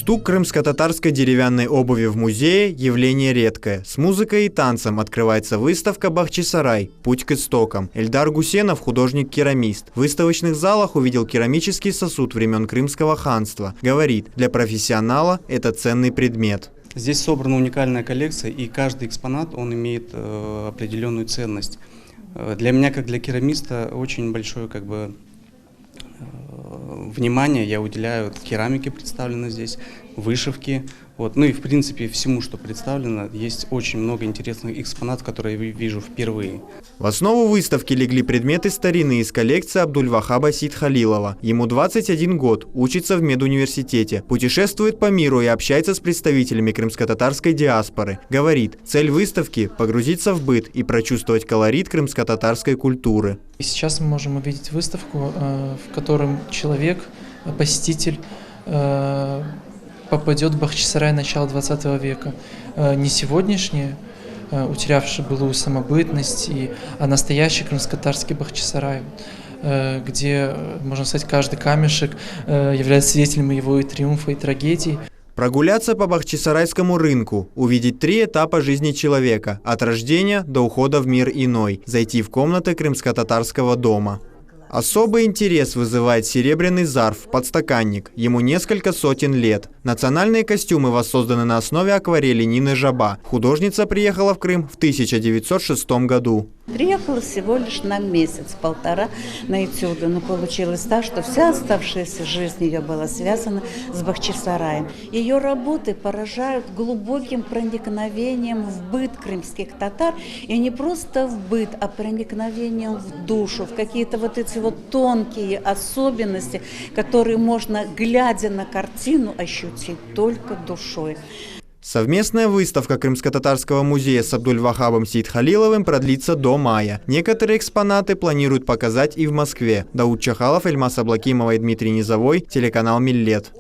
Стук крымско-татарской деревянной обуви в музее – явление редкое. С музыкой и танцем открывается выставка «Бахчисарай. Путь к истокам». Эльдар Гусенов – художник-керамист. В выставочных залах увидел керамический сосуд времен Крымского ханства. Говорит, для профессионала это ценный предмет. Здесь собрана уникальная коллекция, и каждый экспонат он имеет определенную ценность. Для меня, как для керамиста, очень большое внимание я уделяю керамике, представленной здесь, вышивке. Ну и в принципе всему, что представлено. Есть очень много интересных экспонатов, которые я вижу впервые. В основу выставки легли предметы старины из коллекции Абдуль-Вахаба Сейдхалилова. Ему 21 год, учится в медуниверситете, путешествует по миру и общается с представителями крымско-татарской диаспоры. Говорит, цель выставки – погрузиться в быт и прочувствовать колорит крымско-татарской культуры. Сейчас мы можем увидеть выставку, в которой человек, посетитель, попадет в Бахчисарай начала 20 века. Не сегодняшний, утерявший былую самобытность, а настоящий крымско-татарский Бахчисарай, где, можно сказать, каждый камешек является свидетелем его и триумфа, и трагедий. Прогуляться по бахчисарайскому рынку, увидеть 3 этапа жизни человека – от рождения до ухода в мир иной, зайти в комнаты крымско-татарского дома. Особый интерес вызывает серебряный зарф, подстаканник. Ему несколько сотен лет. Национальные костюмы воссозданы на основе акварели Нины Жаба. Художница приехала в Крым в 1906 году. Приехала всего лишь на месяц-полтора на этюды, но получилось так, что вся оставшаяся жизнь ее была связана с Бахчисараем. Ее работы поражают глубоким проникновением в быт крымских татар, и не просто в быт, а проникновением в душу, в какие-то вот эти вот тонкие особенности, которые можно, глядя на картину, ощутить только душой. Совместная выставка Крымско-татарского музея с Абдуль-Вахабом Сейдхалиловым продлится до мая. Некоторые экспонаты планируют показать и в Москве. Дауд Чахалов, Эльмас Аблакимова и Дмитрий Низовой, телеканал Миллет.